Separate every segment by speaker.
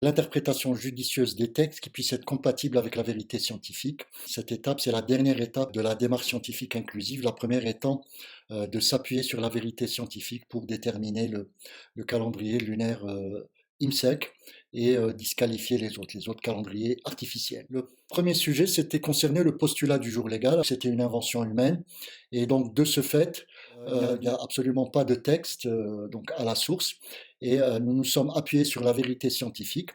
Speaker 1: L'interprétation judicieuse des textes qui puissent être compatibles avec la vérité scientifique. Cette étape, c'est la dernière étape de la démarche scientifique inclusive, la première étant de s'appuyer sur la vérité scientifique pour déterminer le calendrier lunaire IMSEC et disqualifier les autres calendriers artificiels. Le premier sujet, c'était concerné le postulat du jour légal. C'était une invention humaine et donc de ce fait, il n'y a absolument pas de texte donc à la source et nous nous sommes appuyés sur la vérité scientifique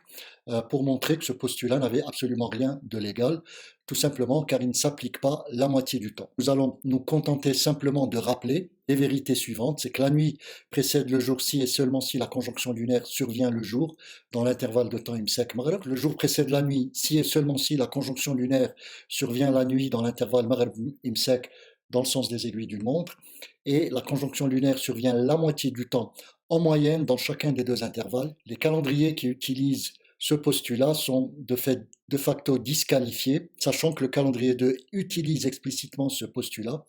Speaker 1: pour montrer que ce postulat n'avait absolument rien de légal, tout simplement car il ne s'applique pas la moitié du temps. Nous allons nous contenter simplement de rappeler les vérités suivantes, c'est que la nuit précède le jour si et seulement si la conjonction lunaire survient le jour, dans l'intervalle de temps Imsek-Maghreb. Le jour précède la nuit si et seulement si la conjonction lunaire survient la nuit dans l'intervalle Maghreb-Imsek, dans le sens des aiguilles d'une montre, et la conjonction lunaire survient la moitié du temps en moyenne dans chacun des deux intervalles. Les calendriers qui utilisent ce postulat sont de facto disqualifiés, sachant que le calendrier 2 utilise explicitement ce postulat,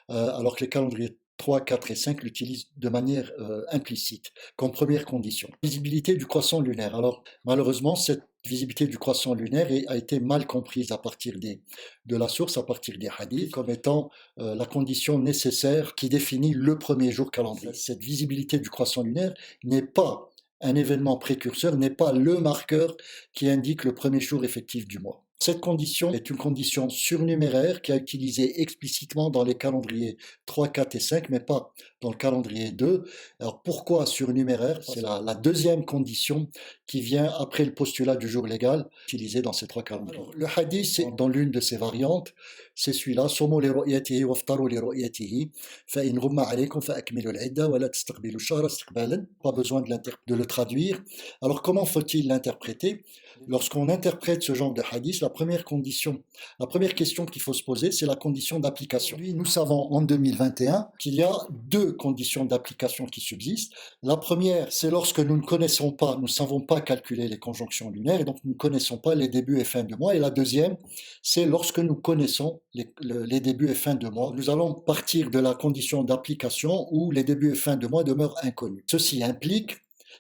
Speaker 1: alors que les calendriers 3, 4 et 5 l'utilisent de manière implicite, comme première condition. Visibilité du croissant lunaire. Alors, malheureusement, cette visibilité du croissant lunaire a été mal comprise à partir de la source, à partir des hadiths, comme étant la condition nécessaire qui définit le premier jour calendrier. Cette visibilité du croissant lunaire n'est pas un événement précurseur, n'est pas le marqueur qui indique le premier jour effectif du mois. Cette condition est une condition surnuméraire qui est utilisée explicitement dans les calendriers 3, 4 et 5, mais pas dans le calendrier 2. Alors pourquoi surnuméraire? C'est la deuxième condition qui vient après le postulat du jour légal, utilisé dans ces trois calendriers. Alors, le hadith, c'est dans l'une de ses variantes, c'est celui-là, صوموا لرؤيته وافطروا لرؤيته فإن غم عليكم فأكملوا العدة ولا تستقبلوا الشهر استقبالا. Pas besoin de le traduire. Alors comment faut-il l'interpréter? Lorsqu'on interprète ce genre de hadith, la première question qu'il faut se poser, c'est la condition d'application. Nous savons en 2021 qu'il y a deux conditions d'application qui subsistent. La première, c'est lorsque nous ne savons pas calculer les conjonctions lunaires et donc nous ne connaissons pas les débuts et fins de mois. Et la deuxième, c'est lorsque nous connaissons les débuts et fins de mois. Nous allons partir de la condition d'application où les débuts et fins de mois demeurent inconnus. Ceci implique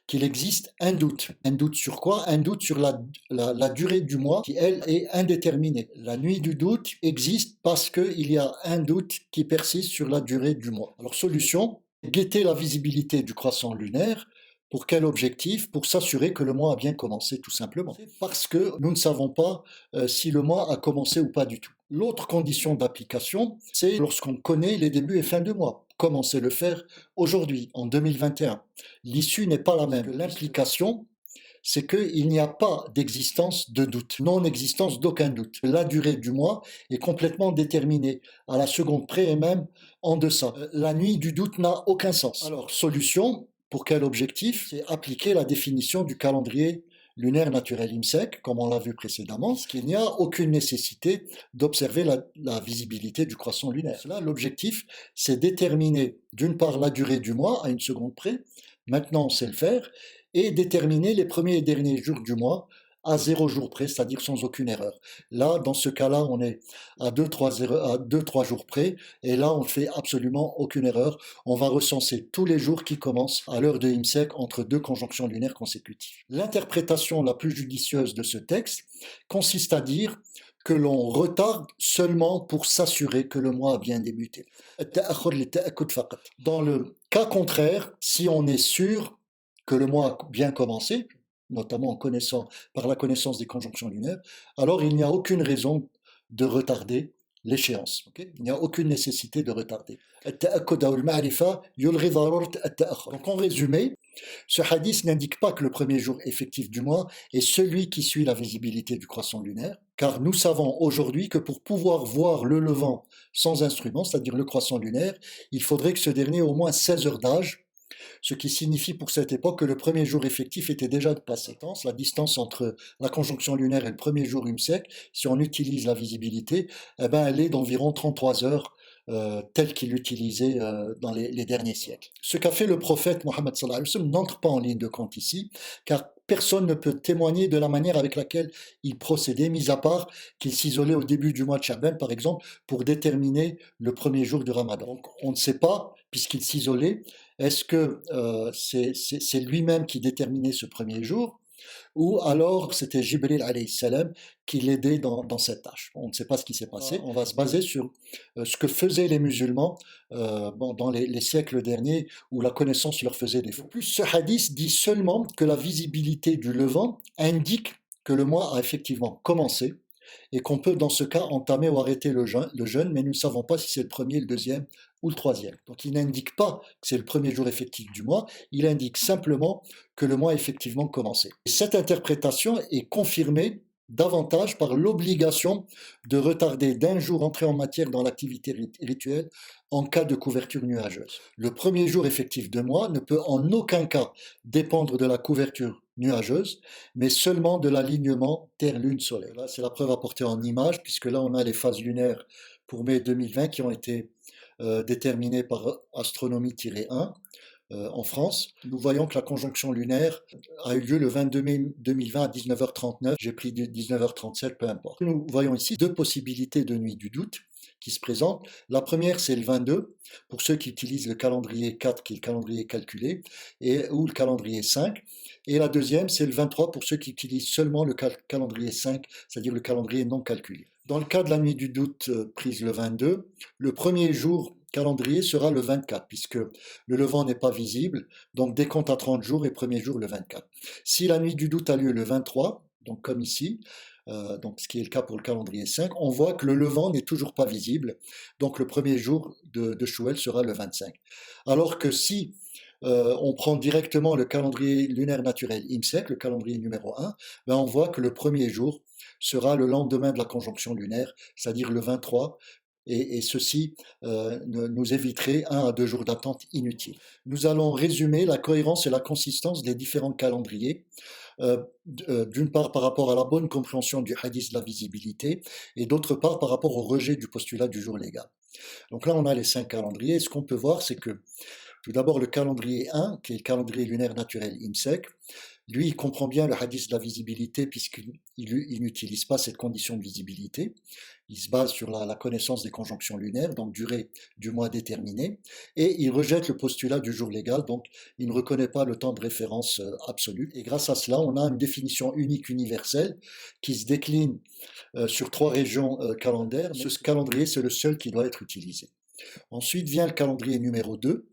Speaker 1: qu'il existe un doute. Un doute sur quoi? Un doute sur la durée du mois qui, elle, est indéterminée. La nuit du doute existe parce qu'il y a un doute qui persiste sur la durée du mois. Alors, solution, guetter la visibilité du croissant lunaire. Pour quel objectif? Pour s'assurer que le mois a bien commencé, tout simplement. Parce que nous ne savons pas si le mois a commencé ou pas du tout. L'autre condition d'application, c'est lorsqu'on connaît les débuts et fins de mois. Comme on sait le faire aujourd'hui, en 2021. L'issue n'est pas la même. L'implication, c'est qu'il n'y a pas d'existence de doute, non-existence d'aucun doute. La durée du mois est complètement déterminée, à la seconde près et même en deçà. La nuit du doute n'a aucun sens. Alors, solution, pour quel objectif? C'est appliquer la définition du calendrier lunaire naturel IMSEC, comme on l'a vu précédemment, parce qu'il n'y a aucune nécessité d'observer la visibilité du croissant lunaire. Là, l'objectif, c'est déterminer d'une part la durée du mois à une seconde près, maintenant on sait le faire, et déterminer les premiers et derniers jours du mois à 0 jour près, c'est-à-dire sans aucune erreur. Là, dans ce cas-là, on est à 2-3 jours près, et là, on ne fait absolument aucune erreur. On va recenser tous les jours qui commencent à l'heure de IMSEC entre deux conjonctions lunaires consécutives. L'interprétation la plus judicieuse de ce texte consiste à dire que l'on retarde seulement pour s'assurer que le mois a bien débuté. Dans le cas contraire, si on est sûr que le mois a bien commencé, notamment par la connaissance des conjonctions lunaires, alors il n'y a aucune raison de retarder l'échéance. Il n'y a aucune nécessité de retarder. Donc en résumé, ce hadith n'indique pas que le premier jour effectif du mois est celui qui suit la visibilité du croissant lunaire, car nous savons aujourd'hui que pour pouvoir voir le levant sans instrument, c'est-à-dire le croissant lunaire, il faudrait que ce dernier ait au moins 16 heures d'âge, ce qui signifie pour cette époque que le premier jour effectif était déjà passé. La distance entre la conjonction lunaire et le premier jour UMSEC, si on utilise la visibilité, eh ben, elle est d'environ 33 heures telle qu'il l'utilisait dans les derniers siècles. Ce qu'a fait le prophète Mohammed sallallahu alayhi wa sallam n'entre pas en ligne de compte ici, car personne ne peut témoigner de la manière avec laquelle il procédait, mis à part qu'il s'isolait au début du mois de Sha'ban, par exemple, pour déterminer le premier jour du Ramadan. Donc on ne sait pas, puisqu'il s'isolait, est-ce que c'est lui-même qui déterminait ce premier jour, ou alors c'était Jibril alayhi salam qui l'aidait dans cette tâche. On ne sait pas ce qui s'est passé. On va se baser sur ce que faisaient les musulmans dans les siècles derniers où la connaissance leur faisait défaut. Plus, ce hadith dit seulement que la visibilité du levant indique que le mois a effectivement commencé et qu'on peut dans ce cas entamer ou arrêter le jeûne, mais nous ne savons pas si c'est le premier, le deuxième ou le troisième. Donc il n'indique pas que c'est le premier jour effectif du mois, il indique simplement que le mois a effectivement commencé. Et cette interprétation est confirmée davantage par l'obligation de retarder d'un jour entrée en matière dans l'activité rituelle en cas de couverture nuageuse. Le premier jour effectif de mois ne peut en aucun cas dépendre de la couverture nuageuse, mais seulement de l'alignement Terre-Lune-Soleil. Là, c'est la preuve apportée en image, puisque là, on a les phases lunaires pour mai 2020 qui ont été déterminées par Astronomie-1 en France. Nous voyons que la conjonction lunaire a eu lieu le 22 mai 2020 à 19h39. J'ai pris 19h37, peu importe. Nous voyons ici deux possibilités de nuit du doute qui se présentent. La première, c'est le 22, pour ceux qui utilisent le calendrier 4, qui est le calendrier calculé, ou le calendrier 5. Et la deuxième, c'est le 23, pour ceux qui utilisent seulement le calendrier 5, c'est-à-dire le calendrier non calculé. Dans le cas de la nuit du doute prise le 22, le premier jour calendrier sera le 24, puisque le levant n'est pas visible, donc décompte à 30 jours et premier jour le 24. Si la nuit du doute a lieu le 23, donc comme ici, donc ce qui est le cas pour le calendrier 5, on voit que le levant n'est toujours pas visible, donc le premier jour de Chouel sera le 25. Alors que si on prend directement le calendrier lunaire naturel IMSEC, le calendrier numéro 1, ben on voit que le premier jour sera le lendemain de la conjonction lunaire, c'est-à-dire le 23, et ceci nous éviterait 1 à 2 jours d'attente inutile. Nous allons résumer la cohérence et la consistance des différents calendriers, d'une part par rapport à la bonne compréhension du hadith de la visibilité, et d'autre part par rapport au rejet du postulat du jour légal. Donc là, on a les 5 calendriers, et ce qu'on peut voir, c'est que tout d'abord, le calendrier 1, qui est le calendrier lunaire naturel IMSEC, lui, il comprend bien le hadith de la visibilité puisqu'il n'utilise pas cette condition de visibilité. Il se base sur la connaissance des conjonctions lunaires, donc durée du mois déterminé, et il rejette le postulat du jour légal, donc il ne reconnaît pas le temps de référence absolu. Et grâce à cela, on a une définition unique universelle qui se décline sur 3 régions calendaires. Ce calendrier, c'est le seul qui doit être utilisé. Ensuite vient le calendrier numéro 2,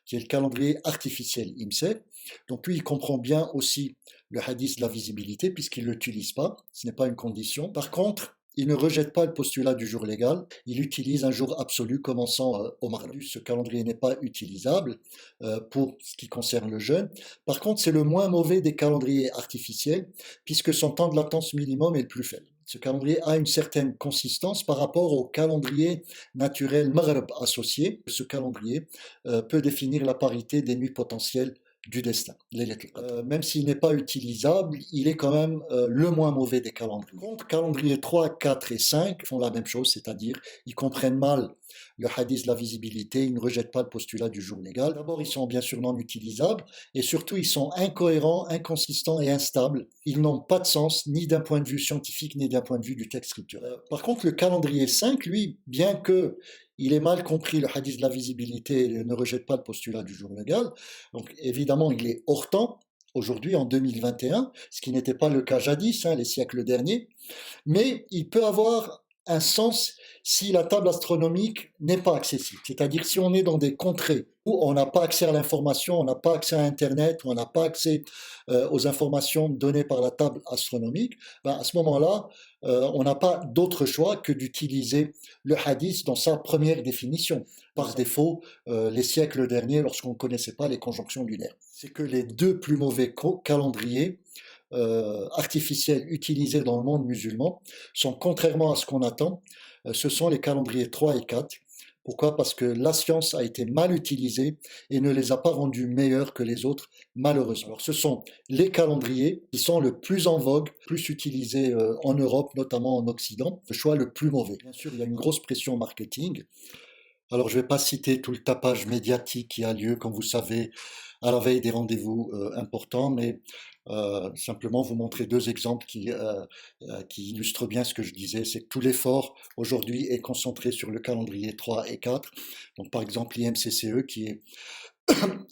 Speaker 1: qui est le calendrier artificiel IMSEC. Donc lui, il comprend bien aussi le hadith de la visibilité, puisqu'il ne l'utilise pas, ce n'est pas une condition. Par contre, il ne rejette pas le postulat du jour légal, il utilise un jour absolu commençant au mardi. Ce calendrier n'est pas utilisable pour ce qui concerne le jeûne. Par contre, c'est le moins mauvais des calendriers artificiels, puisque son temps de latence minimum est le plus faible. Ce calendrier a une certaine consistance par rapport au calendrier naturel Maghreb associé. Ce calendrier peut définir la parité des nuits potentielles du destin. Même s'il n'est pas utilisable, il est quand même le moins mauvais des calendriers. Contre, calendrier 3, 4 et 5 font la même chose, c'est-à-dire ils comprennent mal le hadith de la visibilité, ils ne rejettent pas le postulat du jour légal. D'abord, ils sont bien sûr non utilisables, et surtout, ils sont incohérents, inconsistants et instables. Ils n'ont pas de sens, ni d'un point de vue scientifique, ni d'un point de vue du texte scriptural. Par contre, le calendrier 5, lui, bien que il ait mal compris le hadith de la visibilité et ne rejette pas le postulat du jour légal, donc évidemment, il est hors temps, aujourd'hui en 2021, ce qui n'était pas le cas jadis, les siècles derniers, mais il peut avoir un sens si la table astronomique n'est pas accessible. C'est-à-dire si on est dans des contrées où on n'a pas accès à l'information, on n'a pas accès à Internet, où on n'a pas accès aux informations données par la table astronomique, ben à ce moment-là, on n'a pas d'autre choix que d'utiliser le hadith dans sa première définition. Par défaut, les siècles derniers, lorsqu'on ne connaissait pas les conjonctions lunaires. C'est que les deux plus mauvais calendriers artificiels utilisés dans le monde musulman sont, contrairement à ce qu'on attend, ce sont les calendriers 3 et 4. Pourquoi? Parce que la science a été mal utilisée et ne les a pas rendus meilleurs que les autres, malheureusement. Alors, ce sont les calendriers qui sont le plus en vogue, plus utilisés en Europe, notamment en Occident, le choix le plus mauvais. Bien sûr, il y a une grosse pression marketing. Alors, je ne vais pas citer tout le tapage médiatique qui a lieu, comme vous savez, à la veille des rendez-vous importants, mais simplement vous montrer 2 exemples qui illustrent bien ce que je disais, c'est que tout l'effort aujourd'hui est concentré sur le calendrier 3 et 4. Donc par exemple l'IMCCE qui est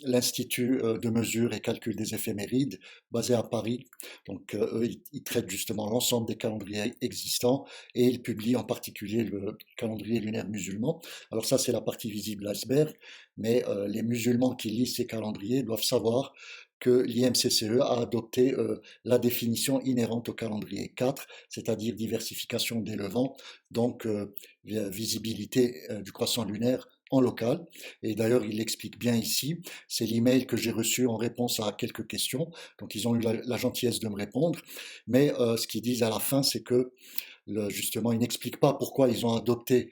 Speaker 1: l'Institut de mesure et calcul des éphémérides, basé à Paris. Donc, eux, ils traitent justement l'ensemble des calendriers existants et ils publient en particulier le calendrier lunaire musulman. Alors ça, c'est la partie visible de l'iceberg, mais les musulmans qui lisent ces calendriers doivent savoir que l'IMCCE a adopté la définition inhérente au calendrier 4, c'est-à-dire diversification des levants, donc visibilité du croissant lunaire en local. Et d'ailleurs, il l'explique bien ici. C'est l'email que j'ai reçu en réponse à quelques questions. Donc, ils ont eu la gentillesse de me répondre. Mais ce qu'ils disent à la fin, c'est que justement, ils n'expliquent pas pourquoi ils ont adopté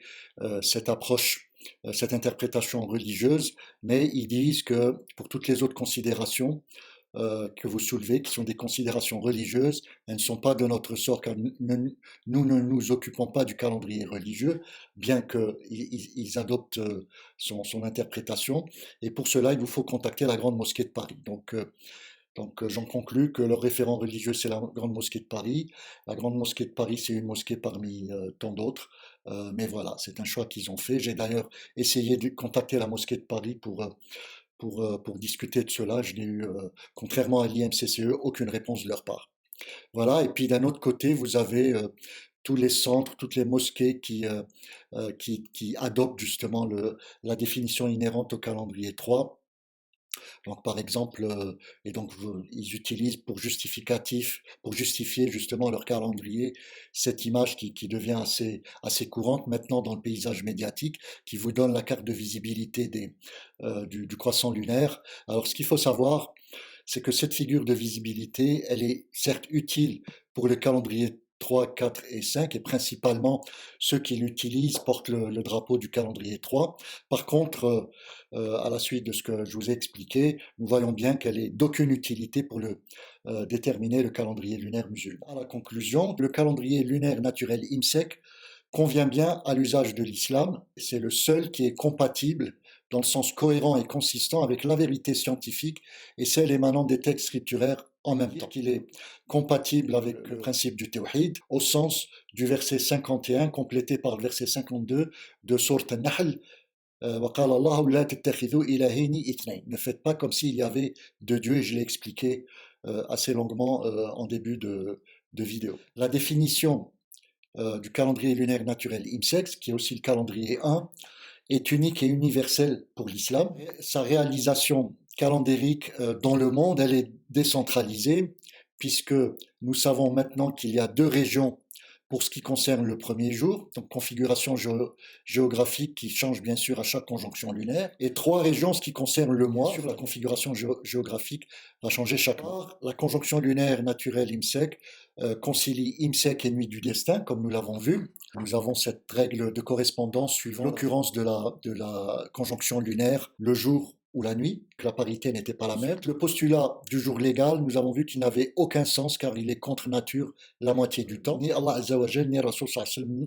Speaker 1: cette approche, cette interprétation religieuse, mais ils disent que pour toutes les autres considérations, que vous soulevez, qui sont des considérations religieuses, elles ne sont pas de notre sort, car nous ne nous occupons pas du calendrier religieux, bien qu'ils adoptent son interprétation. Et pour cela, il vous faut contacter la Grande Mosquée de Paris. Donc, j'en conclus que leur référent religieux, c'est la Grande Mosquée de Paris. La Grande Mosquée de Paris, c'est une mosquée parmi tant d'autres. Mais voilà, c'est un choix qu'ils ont fait. J'ai d'ailleurs essayé de contacter la Mosquée de Paris pour discuter de cela. Je n'ai eu, contrairement à l'IMCCE, aucune réponse de leur part. Voilà, et puis d'un autre côté, vous avez tous les centres, toutes les mosquées qui adoptent justement la définition inhérente au calendrier 3. Donc, par exemple, et donc ils utilisent pour justificatif, pour justifier justement leur calendrier, cette image qui devient assez courante maintenant dans le paysage médiatique, qui vous donne la carte de visibilité du croissant lunaire. Alors, ce qu'il faut savoir, c'est que cette figure de visibilité, elle est certes utile pour le calendrier 3, 4 et 5, et principalement ceux qui l'utilisent portent le drapeau du calendrier 3. Par contre, à la suite de ce que je vous ai expliqué, nous voyons bien qu'elle est d'aucune utilité pour déterminer le calendrier lunaire musulman. À la conclusion, le calendrier lunaire naturel IMSEC convient bien à l'usage de l'islam. C'est le seul qui est compatible dans le sens cohérent et consistant avec la vérité scientifique et celle émanant des textes scripturaires en même temps. Il est compatible avec le principe du tawhid au sens du verset 51 complété par le verset 52 de sourate An-Nahl. Ne faites pas comme s'il y avait deux dieux, et je l'ai expliqué assez longuement en début de vidéo. La définition du calendrier lunaire naturel IMSEC, qui est aussi le calendrier 1, est unique et universelle pour l'islam. Sa réalisation calendérique dans le monde, elle est décentralisée, puisque nous savons maintenant qu'il y a deux régions pour ce qui concerne le premier jour, donc configuration géographique qui change bien sûr à chaque conjonction lunaire, et trois régions ce qui concerne le mois, sur la configuration géographique va changer chaque mois. La conjonction lunaire naturelle IMSEC concilie IMSEC et nuit du destin, comme nous l'avons vu. Nous avons cette règle de correspondance suivant l'occurrence de la conjonction lunaire, le jour ou la nuit, que la parité n'était pas la même. Le postulat du jour légal, nous avons vu qu'il n'avait aucun sens car il est contre nature la moitié du temps. Ni Allah Azza wa Jal, ni Rasul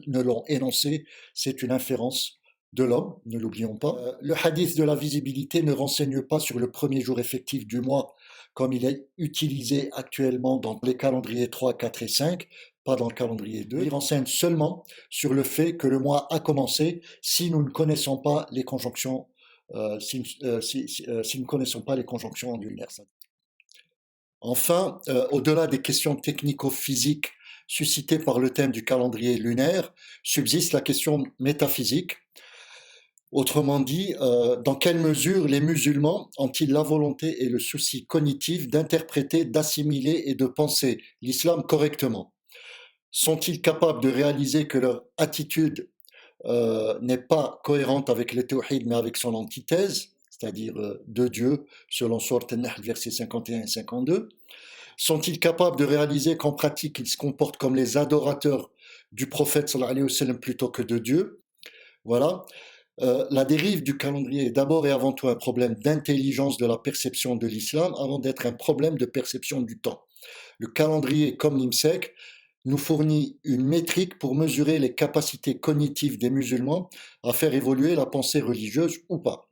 Speaker 1: ne l'ont énoncé, c'est une inférence de l'homme, ne l'oublions pas. Le hadith de la visibilité ne renseigne pas sur le premier jour effectif du mois comme il est utilisé actuellement dans les calendriers 3, 4 et 5, pas dans le calendrier 2. Il renseigne seulement sur le fait que le mois a commencé si nous ne connaissons pas les conjonctions si nous ne connaissons pas les conjonctions lunaires. Enfin, au-delà des questions technico-physiques suscitées par le thème du calendrier lunaire, subsiste la question métaphysique. Autrement dit, dans quelle mesure les musulmans ont-ils la volonté et le souci cognitif d'interpréter, d'assimiler et de penser l'islam correctement? Sont-ils capables de réaliser que leur attitude n'est pas cohérente avec le tawhid mais avec son antithèse, c'est-à-dire de Dieu, selon Sourate An-Nahl, versets 51 et 52? Sont-ils capables de réaliser qu'en pratique, ils se comportent comme les adorateurs du prophète sallallahu alayhi wa sallam plutôt que de Dieu? Voilà. La dérive du calendrier est d'abord et avant tout un problème d'intelligence de la perception de l'islam avant d'être un problème de perception du temps. Le calendrier, comme l'IMSEC, nous fournit une métrique pour mesurer les capacités cognitives des musulmans à faire évoluer la pensée religieuse ou pas.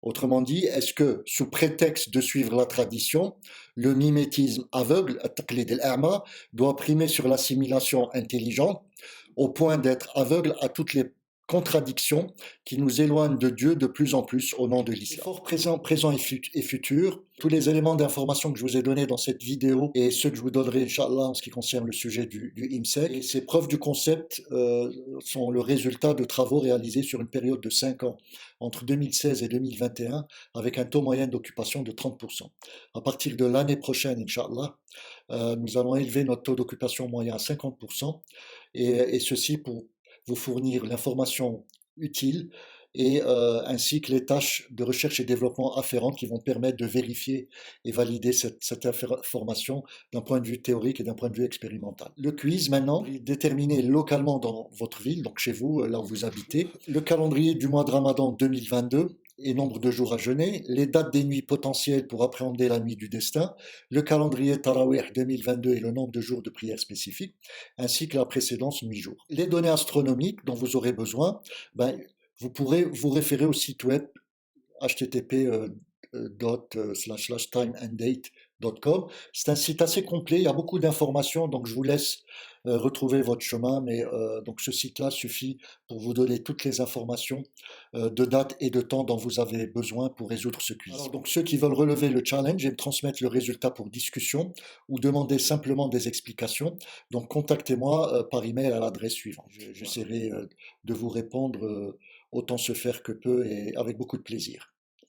Speaker 1: Autrement dit, est-ce que, sous prétexte de suivre la tradition, le mimétisme aveugle, at-taqlid al-a'ma, doit primer sur l'assimilation intelligente, au point d'être aveugle à toutes les contradictions qui nous éloignent de Dieu de plus en plus au nom de l'islam. Fort présent et futur, tous les éléments d'information que je vous ai donnés dans cette vidéo et ceux que je vous donnerai, Inch'Allah, en ce qui concerne le sujet du IMSEC, et ces preuves du concept sont le résultat de travaux réalisés sur une période de 5 ans, entre 2016 et 2021, avec un taux moyen d'occupation de 30%. À partir de l'année prochaine, Inch'Allah, nous allons élever notre taux d'occupation moyen à 50%, et ceci pour vous fournir l'information utile et ainsi que les tâches de recherche et développement afférentes qui vont permettre de vérifier et valider cette information d'un point de vue théorique et d'un point de vue expérimental. Le quiz maintenant, déterminé localement dans votre ville, donc chez vous, là où vous habitez, le calendrier du mois de Ramadan 2022 et nombre de jours à jeûner, les dates des nuits potentielles pour appréhender la nuit du destin, le calendrier Tarawih 2022 et le nombre de jours de prière spécifiques, ainsi que la précédence 8 jours. Les données astronomiques dont vous aurez besoin, vous pourrez vous référer au site web http://timeanddate.com. C'est un site assez complet, il y a beaucoup d'informations, donc je vous laisse retrouver votre chemin, mais donc ce site-là suffit pour vous donner toutes les informations de date et de temps dont vous avez besoin pour résoudre ce quiz. Alors, donc ceux qui veulent relever le challenge et me transmettre le résultat pour discussion ou demander simplement des explications, donc contactez-moi par email à l'adresse suivante. J'essaierai de vous répondre autant se faire que peut et avec beaucoup de plaisir.